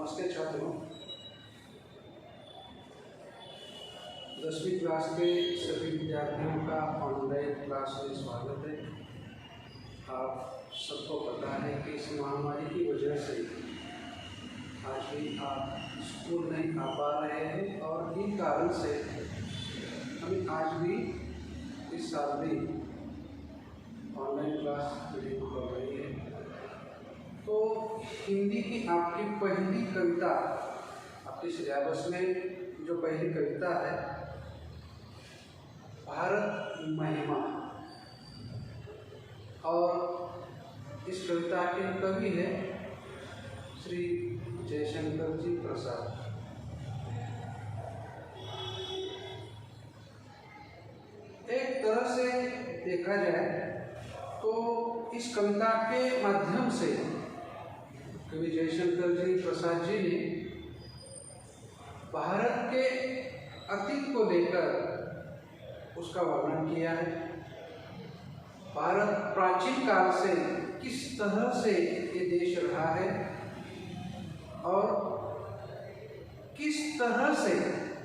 नमस्ते छात्रों, 10वीं क्लास के सभी विद्यार्थियों का ऑनलाइन क्लास में स्वागत है। आप सबको पता है कि इस महामारी की वजह से आज भी आप स्कूल नहीं आ पा रहे हैं और इन कारण से हमें आज भी इस साल भी ऑनलाइन क्लास शुरू हो रही है। तो हिंदी की आपकी पहली कविता, आपके सिलेबस में जो पहली कविता है भारत महिमा, और इस कविता के कवि है श्री जयशंकर जी प्रसाद। एक तरह से देखा जाए तो इस कविता के माध्यम से कवि जयशंकर जी प्रसाद जी ने भारत के अतीत को लेकर उसका वर्णन किया है। भारत प्राचीन काल से किस तरह से ये देश रहा है और किस तरह से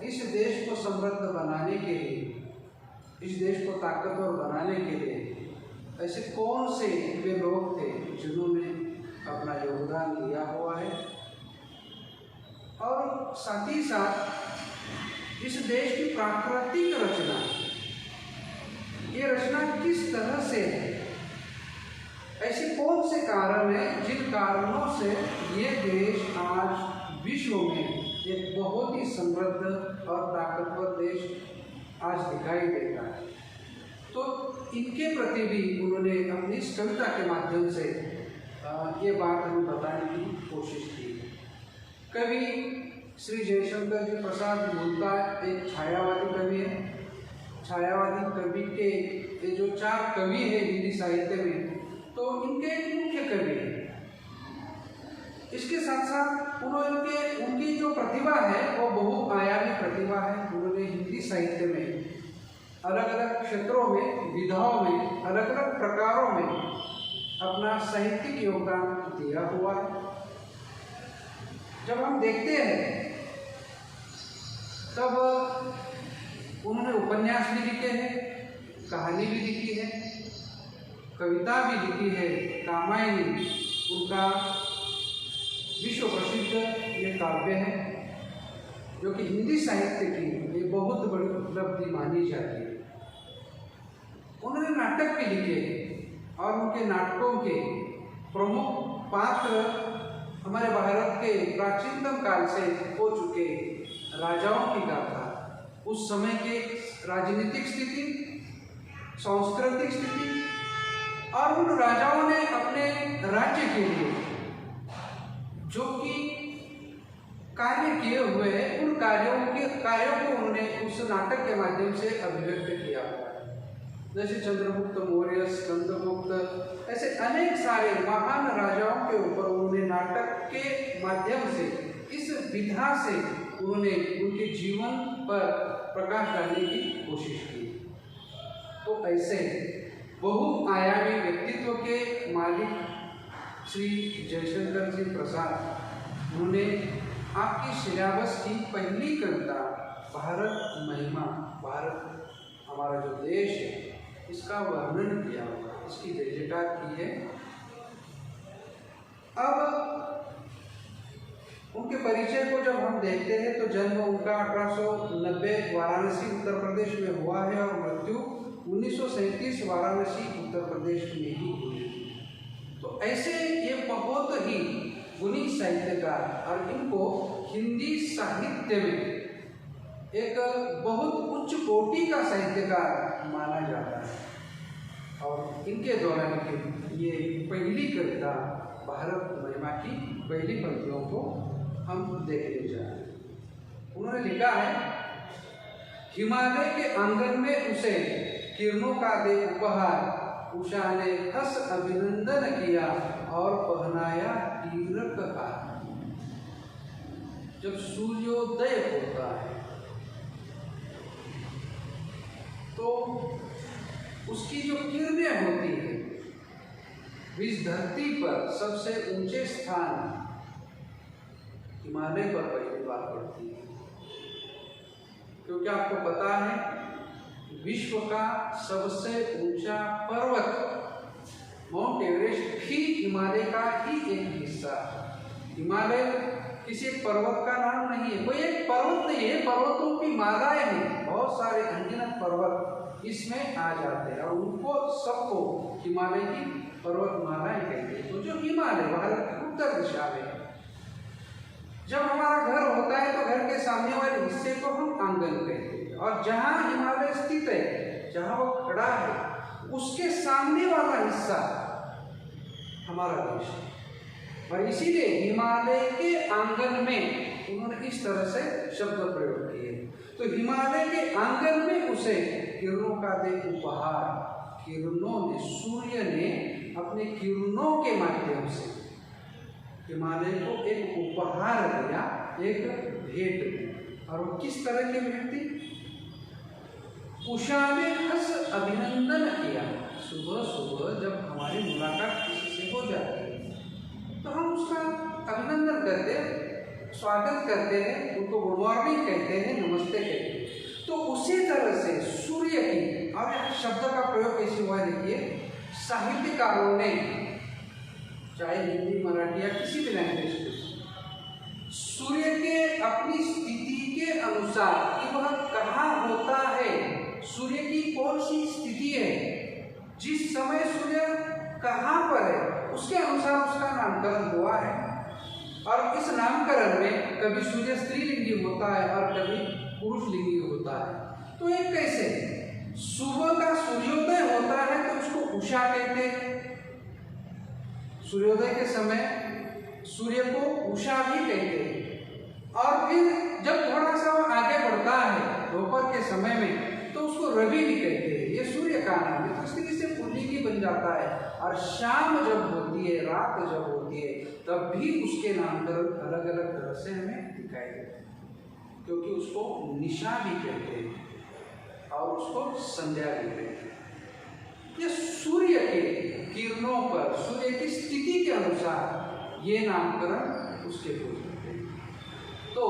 इस देश को समृद्ध बनाने के लिए, इस देश को ताकतवर बनाने के लिए ऐसे कौन से वे लोग थे जिन्होंने अपना योगदान दिया हुआ है, और साथ ही साथ इस देश की प्राकृतिक रचना, ये रचना किस तरह से है, ऐसे कौन से कारण हैं जिन कारणों से ये देश आज विश्व में एक बहुत ही समृद्ध और ताकतवर देश आज दिखाई देता है। तो इनके प्रति भी उन्होंने अपनी इस कविता के माध्यम से ये बात हमें बताने की कोशिश की। कवि श्री जयशंकर जी प्रसाद मूलतः एक छायावादी कवि है। छायावादी कवि के ये जो 4 कवि है हिंदी साहित्य में, तो इनके मुख्य कवि हैं। इसके साथ साथ उनकी जो प्रतिभा है वो बहुआयामी प्रतिभा है। उन्होंने हिंदी साहित्य में अलग अलग क्षेत्रों में, विधाओं में, अलग अलग प्रकारों में अपना साहित्यिक योगदान दिया हुआ है। जब हम देखते हैं तब उन्होंने उपन्यास भी लिखे हैं, कहानी भी लिखी है, कविता भी लिखी है। रामायणी उनका विश्व प्रसिद्ध ये काव्य है जो कि हिंदी साहित्य की ये बहुत बड़ी उपलब्धि मानी जाती है। उन्होंने नाटक भी लिखे और उनके नाटकों के प्रमुख पात्र हमारे भारत के प्राचीनतम काल से हो चुके राजाओं की गाथा, उस समय के राजनीतिक स्थिति, सांस्कृतिक स्थिति, और उन राजाओं ने अपने राज्य के लिए जो कि कार्य किए हुए हैं, उन कार्यों को उन्होंने उस नाटक के माध्यम से अभिव्यक्त किया हुआ है। जैसे चंद्रगुप्त मौर्य, स्कंदगुप्त, ऐसे अनेक सारे महान राजाओं के ऊपर उन्होंने नाटक के माध्यम से, इस विधा से उन्होंने उनके जीवन पर प्रकाश डालने की कोशिश की। तो ऐसे बहुआयामी व्यक्तित्व के मालिक श्री जयशंकर जी प्रसाद, उन्होंने आपकी सिलेबस की पहली कविता भारत महिमा, भारत हमारा जो देश है, इसका वर्णन किया हुआ, इसकी जयजयकार की है। अब उनके परिचय को जब हम देखते हैं तो जन्म उनका 1890 वाराणसी उत्तर प्रदेश में हुआ है और मृत्यु 1937 वाराणसी उत्तर प्रदेश में ही हुई। तो ऐसे ये बहुत ही गुणी साहित्यकार, और इनको हिंदी साहित्य में एक बहुत उच्च कोटि का साहित्यकार माना जाता है। और इनके द्वारा लिखी ये पहली कविता भारत महिमा की पहली पंक्तियों को हम देखने जा रहे हैं। उन्होंने लिखा है, हिमालय के आंगन में उसे किरणों का दे उपहार, उषा ने हंस अभिनंदन किया और पहनाया तीरक हार। जब सूर्योदय होता है तो उसकी जो किरणें होती है, इस धरती पर सबसे ऊंचे स्थान हिमालय पर पहली बार पड़ती है, क्योंकि आपको पता है विश्व का सबसे ऊंचा पर्वत माउंट एवरेस्ट भी हिमालय का ही एक हिस्सा है। हिमालय किसी पर्वत का नाम नहीं है, कोई एक पर्वत नहीं है, पर्वतों की मालाएं हैं, बहुत सारे अनगिनत पर्वत इसमें आ जाते हैं और उनको सबको हिमालय की पर्वतमालाएं कहते हैं। तो जो हिमालय भारत की उत्तर दिशा में, जब हमारा घर होता है तो घर के सामने वाले हिस्से को हम आंगन कहते हैं, और जहाँ हिमालय स्थित है, जहाँ वो खड़ा है, उसके सामने वाला हिस्सा हमारा देश है। और इसीलिए हिमालय के आंगन में उन्होंने इस तरह से शब्द प्रयोग किए। तो हिमालय के आंगन में उसे किरणों का दे उपहार, किरणों ने, सूर्य ने अपने किरणों के माध्यम से हिमालय को एक उपहार दिया, एक भेंट दी। और वो किस तरह की भेंट थी? उषा ने हंस अभिनंदन किया। सुबह सुबह जब हमारी मुलाकात किसी से हो जाती है तो हम उसका अभिनंदन करते हैं, स्वागत करते हैं, उनको गुड मॉर्निंग कहते हैं, नमस्ते कहते हैं। तो उसी तरह से सूर्य की, और यहाँ शब्द का प्रयोग कैसे हुआ है देखिए, साहित्यकारों ने, चाहे हिंदी मराठी या किसी भी लैंग्वेज में, सूर्य के अपनी स्थिति के अनुसार कि वह कहाँ होता है, सूर्य की कौन सी स्थिति है, जिस समय सूर्य कहाँ पर है, उसके अनुसार उसका नामकरण हुआ है। और इस नामकरण में कभी सूर्य स्त्रीलिंगी होता है और कभी पुरुषलिंगी होता है। तो एक कैसे, सुबह का सूर्योदय होता है तो उसको उषा कहते हैं, सूर्योदय के समय सूर्य को उषा भी कहते हैं। और फिर जब थोड़ा सा आगे बढ़ता है दोपहर के समय में तो उसको रवि भी कहते हैं, ये सूर्य का नाम है। तो इस तरीके से पुल्लिंगी बन जाता है। और शाम जब होती है, रात जब होती है, तब भी उसके नामकरण अलग अलग तरह से हमें दिखाई देते हैं, क्योंकि उसको निशा भी कहते हैं और उसको संध्या भी कहते हैं। ये सूर्य के किरणों पर, सूर्य की स्थिति के अनुसार ये नामकरण उसके हो जाते हैं। तो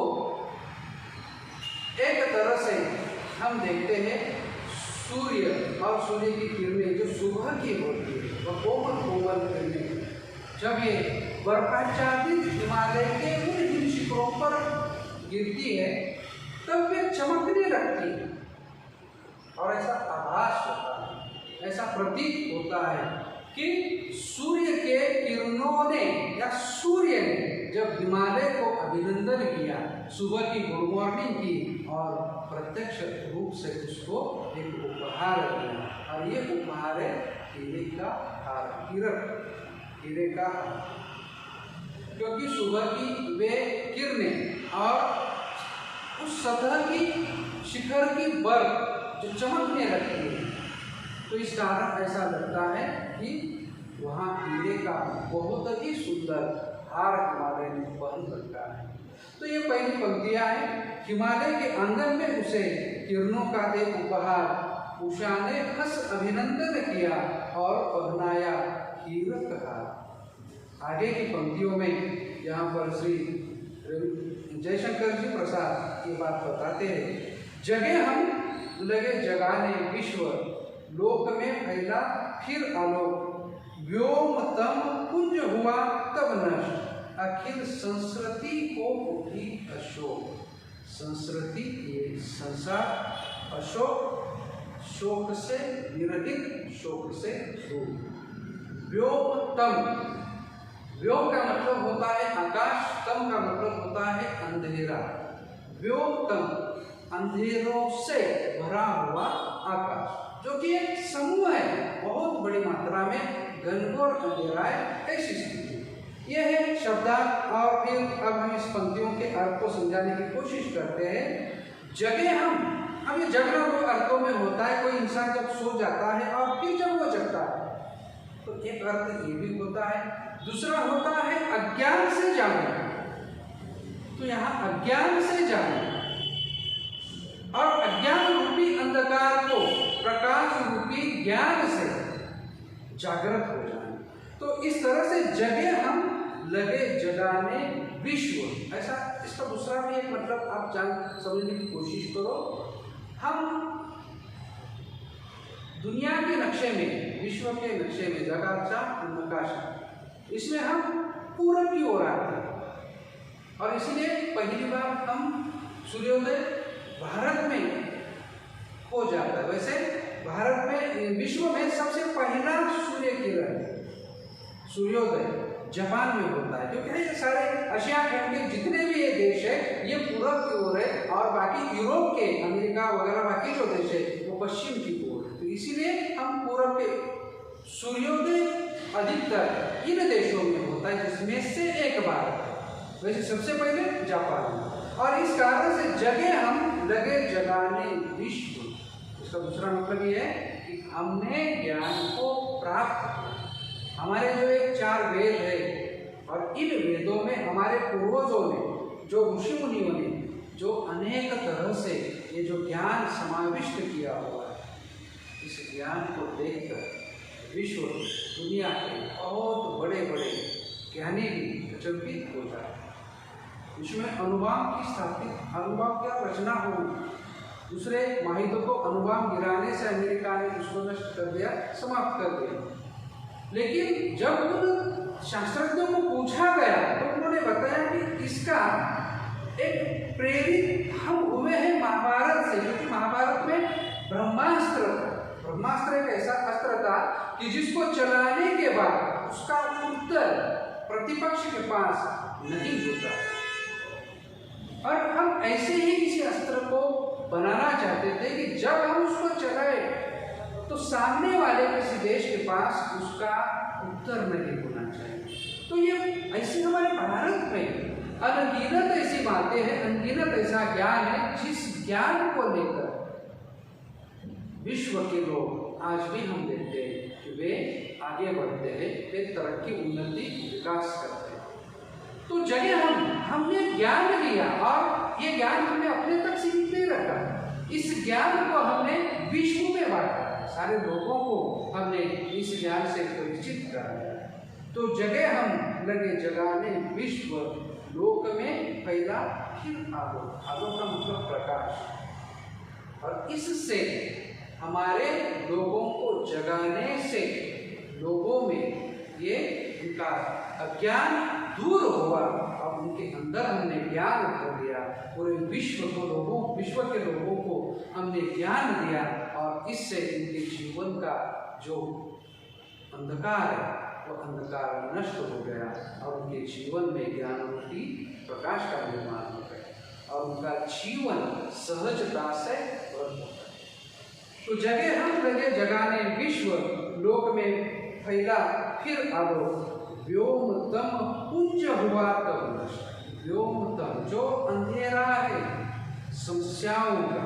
एक तरह से हम देखते हैं सूर्य और सूर्य की किरणें जो सुबह की होती है, वह कोमल कोमल किरणें जब ये बर्फाच्छादित हिमालय के उन हिम शिखरों पर गिरती है तब वे चमकने लगती है और ऐसा आभास होता है, ऐसा प्रतीत होता है कि सूर्य के किरणों ने या सूर्य ने जब हिमालय को अभिनंदन किया, सुबह की गुड मॉर्निंग की और प्रत्यक्ष रूप से उसको एक उपहार दिया। और ये उपहार है हीरे का हार, हीरे का हार, क्योंकि सुबह की वे किरणें और उस सतह की शिखर की बर्फ जो चमकने लगती है, तो इस कारण ऐसा लगता है कि वहाँ हीरे का बहुत ही सुंदर हार हिमालय में पहन रखा है। तो ये पहली पंक्तियां हैं। हिमालय के आंगन में उसे किरणों का दे उपहार, उषा ने हंस अभिनंदन किया और पहनाया हीरे का हार। आगे की पंक्तियों में यहाँ पर श्री जयशंकर जी प्रसाद ये बात बताते हैं, जगे हम लगे जगाने विश्व, लोक में फैला फिर आलोक, व्योम तम कुंज हुआ तब नष्ट, अखिल संस्कृति को उठी अशोक। संस्कृति ये संसार, अशोक शोक से विरहित, शोक से दूर। व्योम तम, व्योम का मतलब होता है आकाश, तम का मतलब होता है अंधेरा। व्योम तम अंधेरों से भरा हुआ आकाश, जो कि एक समूह है, बहुत बड़ी मात्रा में घनघोर अंधेरा है, ऐसी स्थिति यह है शब्दार्थ। और फिर अब हम इस पंक्तियों के अर्थ को समझाने की कोशिश करते हैं। जगे हम, अब ये जगना दो अर्थों में होता है। कोई इंसान जब सो जाता है और फिर जब वो जगता है तो एक अर्थ ये भी होता है, दूसरा होता है अज्ञान से जागना। तो यहाँ अज्ञान से जागना और अज्ञान रूपी अंधकार को प्रकाश रूपी ज्ञान से जागृत हो जाना। तो इस तरह से जगे हम लगे जगाने विश्व। ऐसा इसका दूसरा भी एक मतलब आप समझने की कोशिश करो। हम दुनिया के नक्शे में, विश्व के नक्शे में, जगाचा नकाशा, इसमें हम पूरब की ओर आते हैं और इसलिए पहली बार हम सूर्योदय भारत में हो जाता है। वैसे भारत में, विश्व में सबसे पहला सूर्य किरण सूर्योदय जापान में होता है, क्योंकि ये सारे एशिया खंड के जितने भी ये देश है ये पूरब की ओर है और बाकी यूरोप के, अमेरिका वगैरह बाकी जो देश है वो पश्चिम की ओर है। तो इसीलिए हम पूरब के सूर्योदय अधिकतर इन देशों में होता है, जिसमें से एक बार वैसे सबसे पहले जापान में। और इस कारण से जगे हम लगे जगाने विश्व। इसका दूसरा मतलब ये है कि हमने ज्ञान को प्राप्त किया। हमारे जो एक 4 वेद है और इन वेदों में हमारे पूर्वजों ने, जो ऋषि मुनियों ने, जो अनेक तरह से ये जो ज्ञान समाविष्ट किया हुआ है, इस ज्ञान को देखकर विश्व दुनिया के बहुत बड़े बड़े ज्ञानी भी अचंभित हो जाते हैं। इसमें अनुभाग की स्थापित, अनुभाग क्या रचना हुई, दूसरे महायुद्ध को अनुभाग गिराने से अमेरिका ने उसको नष्ट कर दिया, समाप्त कर दिया। लेकिन जब उन शास्त्रज्ञों को पूछा गया तो उन्होंने बताया कि इसका एक प्रेरित हम हुए हैं महाभारत से, क्योंकि महाभारत में ब्रह्मास्त्र था। ब्रह्मास्त्र एक ऐसा अस्त्र था कि जिसको चलाने के बाद उसका उत्तर प्रतिपक्ष के पास नहीं होता। और हम ऐसे ही किसी अस्त्र को बनाना चाहते थे कि जब हम उसको चलाए तो सामने वाले किसी देश के पास उसका उत्तर नहीं होना चाहिए। तो ये ऐसे हमारे भारत में अनगिनत ऐसी बातें हैं, अनगिनत ऐसा ज्ञान है, जिस ज्ञान को लेकर विश्व के लोग आज भी हम देखते हैं कि वे आगे बढ़ते हैं, वे तरक्की, उन्नति, विकास करते हैं। तो जगह हमने ज्ञान लिया और ये ज्ञान हमने अपने तक सीमित नहीं रखा। इस ज्ञान को हमने विश्व में बांटा, सारे लोगों को हमने इस ज्ञान से परिचित कराया। तो जगह हम लगे जगाने विश्व, लोक में फैला फिर आलोक। आलोक का मतलब प्रकाश। और इससे हमारे लोगों को जगाने से लोगों में ये उनका अज्ञान दूर हुआ और उनके अंदर हमने ज्ञान भर दिया। पूरे विश्व के लोगों को हमने ज्ञान दिया और इससे उनके जीवन का जो अंधकार है वो अंधकार नष्ट हो गया और उनके जीवन में ज्ञानरूपी प्रकाश का निर्माण हो गया और उनका जीवन सहजता से भर हो गया। तो जगह हम लगे जगाने विश्व, लोक में फैला फिर आलोक। व्योमतम पुंज हुआ तब नष्ट। व्योमतम जो अंधेरा है समस्याओं का,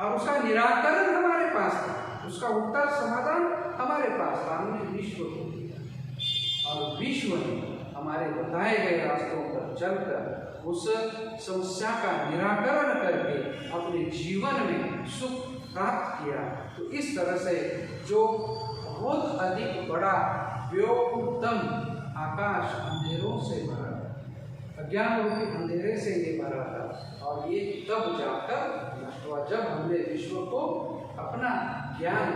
और उसका निराकरण हमारे पास था, उसका उत्तर समाधान हमारे पास था, हमने विश्व को दिया और विश्व ने हमारे बताए गए रास्तों पर चलकर उस समस्या का निराकरण करके अपने जीवन में सुख प्राप्त किया। तो इस तरह से जो बहुत अधिक बड़ा व्योमतम आकाश अंधेरों से भरा था, अज्ञान रूपी अंधेरे से ये भरा था और ये तब जाकर नष्ट हुआ जब हमने विश्व को अपना ज्ञान,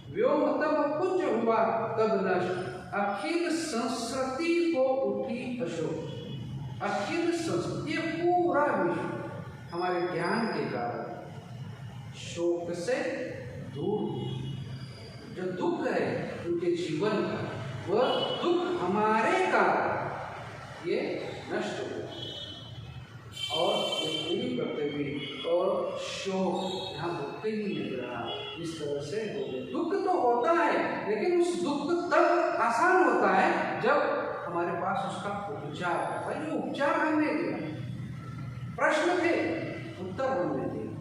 व्योमतम पुंज हुआ तब नष्ट। अखिल संस्कृति को उठी अशोक। अखिल संस्कृति, ये पूरा विश्व हमारे ज्ञान के कारण शोक से दूर। जो दुख है उनके जीवन का, वह दुख हमारे कारण ये नष्ट हो और ये पूरी पृथ्वी और शोक यहाँ दुख ही नहीं रहा। इस तरह से हो गए। दुख तो होता है लेकिन उस दुख तब आसान होता है जब हमारे पास उसका उपचार है। भाई ये उपचार हमने दिया, प्रश्न थे उत्तर हमने दिया,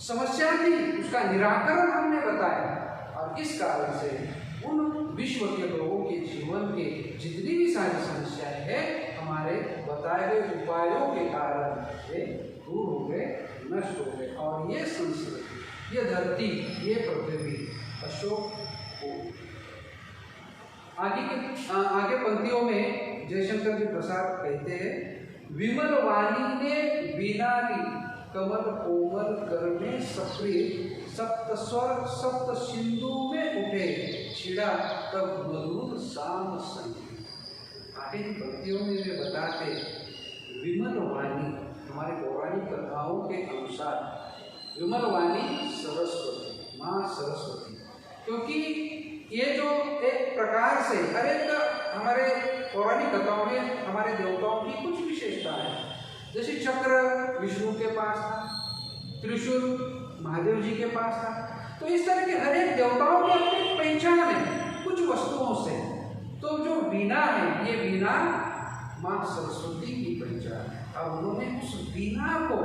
समस्या थी उसका निराकरण हमने बताया और इस कारण से उन विश्व के लोगों के जीवन के जितनी भी सारी समस्याएं हैं हमारे बताए गए उपायों के कारण ये दूर हो गए, नष्ट हो गए और ये संस्कृति, ये धरती, ये पृथ्वी अशोक हो। आगे पंक्तियों में जयशंकर जी प्रसाद कहते हैं, विमल वाणी ने वीणा ली, कमल कोमल कर में सप्रिय, सप्त स्वर सप्त सिंधु में उठे, छिड़ा तब मधुर साम संगीत। आगे की पंक्तियों में वे बताते, विमल वाणी हमारे पौराणिक कथाओं के अनुसार विमल वाणी सरस्वती, माँ सरस्वती, क्योंकि ये जो एक प्रकार से हर एक हमारे पौराणिक कथाओं में हमारे देवताओं की कुछ विशेषता है। जैसे चक्र विष्णु के पास था, त्रिशूल महादेव जी के पास था, तो इस तरह के हर एक देवताओं की अपनी पहचान है कुछ वस्तुओं से। तो जो वीणा है, ये वीणा माँ सरस्वती की पहचान है। अब उन्होंने उस वीणा को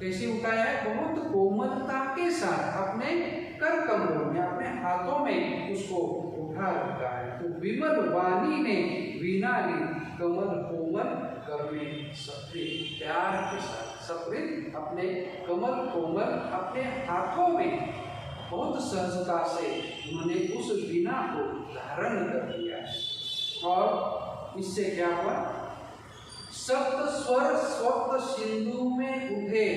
कैसे उठाया है? बहुत कोमलता के साथ अपने कर कमलों में, अपने हाथों में उसको उठा रखा है। तो विमल वाणी ने वीणा ली, कमल कोमल कर में सप्रिय, प्यार के साथ सप्रिय अपने कमल कोमल अपने हाथों में बहुत सहजता से उन्होंने उस वीणा को धारण कर लिया है। और इससे क्या हुआ? सप्त स्वर सप्त सिंधु में उठे।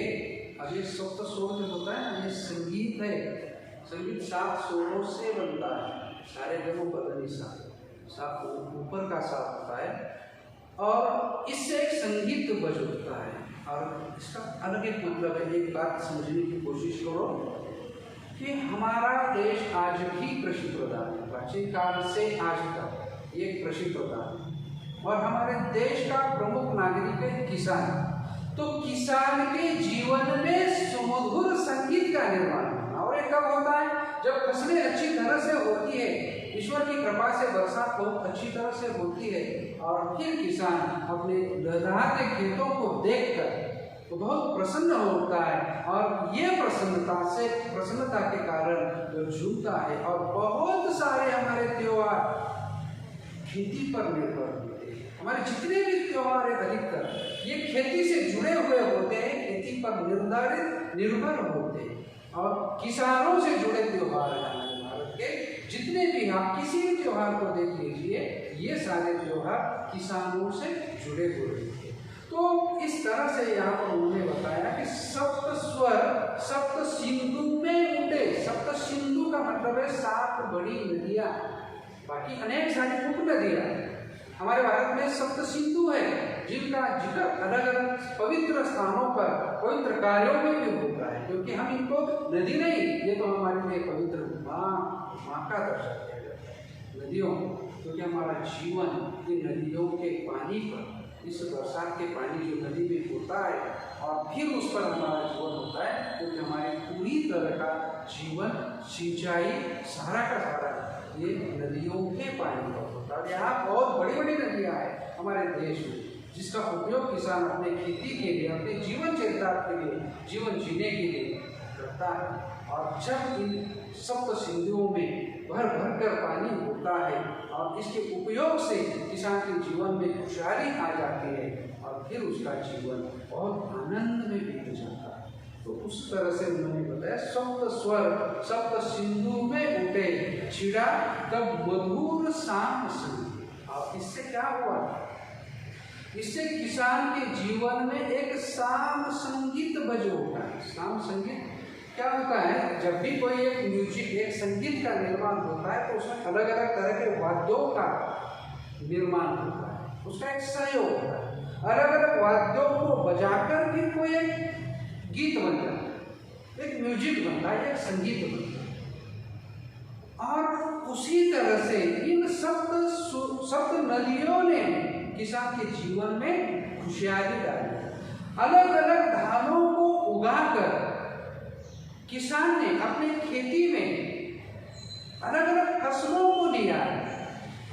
अब ये सप्त स्वर जो होता है ना, ये संगीत है। संगीत 7 स्वरों से बनता है। सारे गमों पदनी सा ऊपर का सा होता है, और इससे एक संगीत बज उठता है। और इसका अलग एक मतलब है। एक बात समझने की कोशिश करो कि हमारा देश आज भी कृषि प्रधान है, प्राचीन काल से आज तक ये कृषि प्रधान है। और हमारे देश का प्रमुख नागरिक है किसान। तो किसान के जीवन में सुमधुर संगीत का निर्माण होना, और ये कब होता है? जब फसलें अच्छी तरह से होती है, ईश्वर की कृपा से बरसात बहुत अच्छी तरह से होती है, और फिर किसान अपने लहलहाते खेतों को देखकर तो बहुत प्रसन्न होता है, और ये प्रसन्नता के कारण वो झूमता है। और बहुत सारे हमारे त्योहार खेती पर निर्भर होते हैं। हमारे जितने भी त्योहार है अधिकतर ये खेती से जुड़े हुए होते हैं, खेती पर निर्भर होते हैं, और किसानों से जुड़े त्योहार हैं हमारे भारत के। जितने भी आप किसी भी त्योहार को देख लीजिए, ये सारे त्योहार किसानों से जुड़े हुए हैं। तो इस तरह से यहाँ पर उन्होंने बताया कि सप्त स्वर सप्त सिंधु में उठे। सप्त सिंधु का मतलब है 7 बड़ी नदियाँ, बाकी अनेक सारी उप नदियाँ। हमारे भारत में सप्त सिंधु है, जिनका जिक्र अलग अलग पवित्र स्थानों पर पवित्र कार्यों में भी होता है, क्योंकि हम इनको नदी नहीं, ये तो हमारे लिए पवित्र माँ का दर्जा किया जाता है नदियों, क्योंकि हमारा जीवन इन नदियों के पानी पर, इस बरसात के पानी जो नदी में होता है और फिर उस पर हमारा जीवन होता है, क्योंकि हमारे पूरी तरह का जीवन सिंचाई सारा का सारा ये नदियों के पानी पर होता है। यहाँ बहुत बड़ी बड़ी नदियाँ हैं हमारे देश में, जिसका उपयोग किसान अपने खेती के लिए, अपने जीवन चरितार्थ के लिए, जीवन जीने के लिए करता है। और जब इन सप्त सिंधुओं में भर भर कर पानी होता है और इसके उपयोग से किसान के जीवन में खुशहाली आ जाती है, और फिर उसका जीवन बहुत आनंद में बीत जाता है। तो उस तरह से उन्होंने बताया, सप्त स्वर सप्त सिंधु में उठे, छिड़ा तब मधुर साम संगीत। और इससे क्या हुआ? इससे किसान के जीवन में एक साम संगीत बज उठा है। साम संगीत क्या होता है? जब भी कोई एक म्यूजिक, एक संगीत का निर्माण होता है, तो उसमें अलग अलग तरह के वाद्यों का निर्माण होता है, उसका एक सहयोग होता है। अलग अलग वाद्यों को बजाकर भी कोई एक गीत बन जाता है, एक म्यूजिक बनता है, एक संगीत बनता है। और उसी तरह से इन सप्त नदियों ने किसान के जीवन में खुशहाली डाली। अलग अलग धानों को उगाकर किसान ने अपने खेती में अलग अलग फसलों को लिया,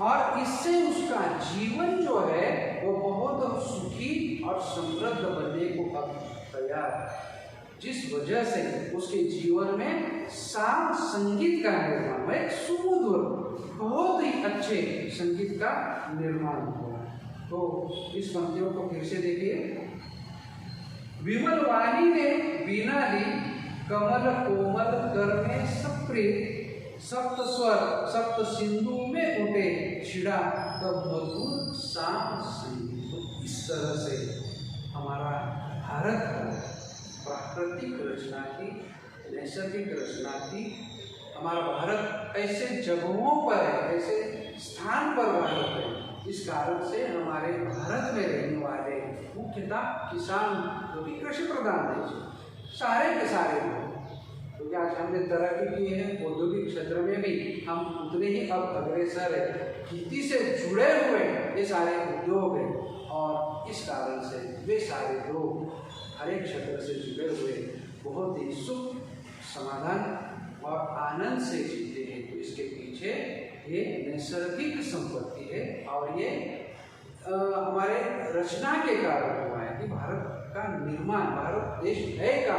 और इससे उसका जीवन जो है वो बहुत सुखी और समृद्ध बनने को अब तैयार है, जिस वजह से उसके जीवन में साम संगीत का निर्माण हुआ, एक सुमधुर बहुत ही अच्छे संगीत का निर्माण हुआ। तो इस पंक्तियों को फिर से देखिए, विमल वाणी ने वीणा ली, कमल कोमल कर में सप्रिय, सप्त स्वर सप्त सिंधु में उठे छिड़ा तब मधुर शाम संगीत। तो इस तरह से हमारा भारत प्राकृतिक रचना की, नैसर्गिक रचना की। हमारा भारत ऐसे जगहों पर है, ऐसे स्थान पर भारत है, इस कारण से हमारे भारत में रहने वाले मुख्यतः किसान जो कि कृषि प्रधान देश, सारे के सारे लोग, क्योंकि आज हमने तरक्की की है, औद्योगिक क्षेत्र में भी हम उतने ही अब अग्रसर है, खेती से जुड़े हुए ये सारे उद्योग हैं और इस कारण से वे सारे लोग हर एक क्षेत्र से जुड़े हुए बहुत ही सुख, समाधान और आनंद से जीते हैं। तो इसके पीछे ये नैसर्गिक संपत्ति है और ये हमारे रचना के कारण हुआ है कि भारत का निर्माण, भारत देश है का,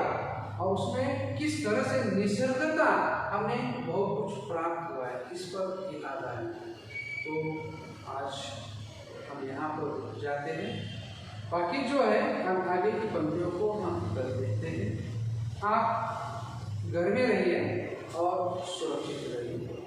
और उसमें किस तरह से निसर्गता हमने बहुत कुछ प्राप्त हुआ है, इस पर एक आधार है। तो आज हम यहाँ पर जाते हैं, बाकी जो है हम आगे की पंक्तियों को हम कर देते हैं। आप घर में रहिए और सुरक्षित रहिए।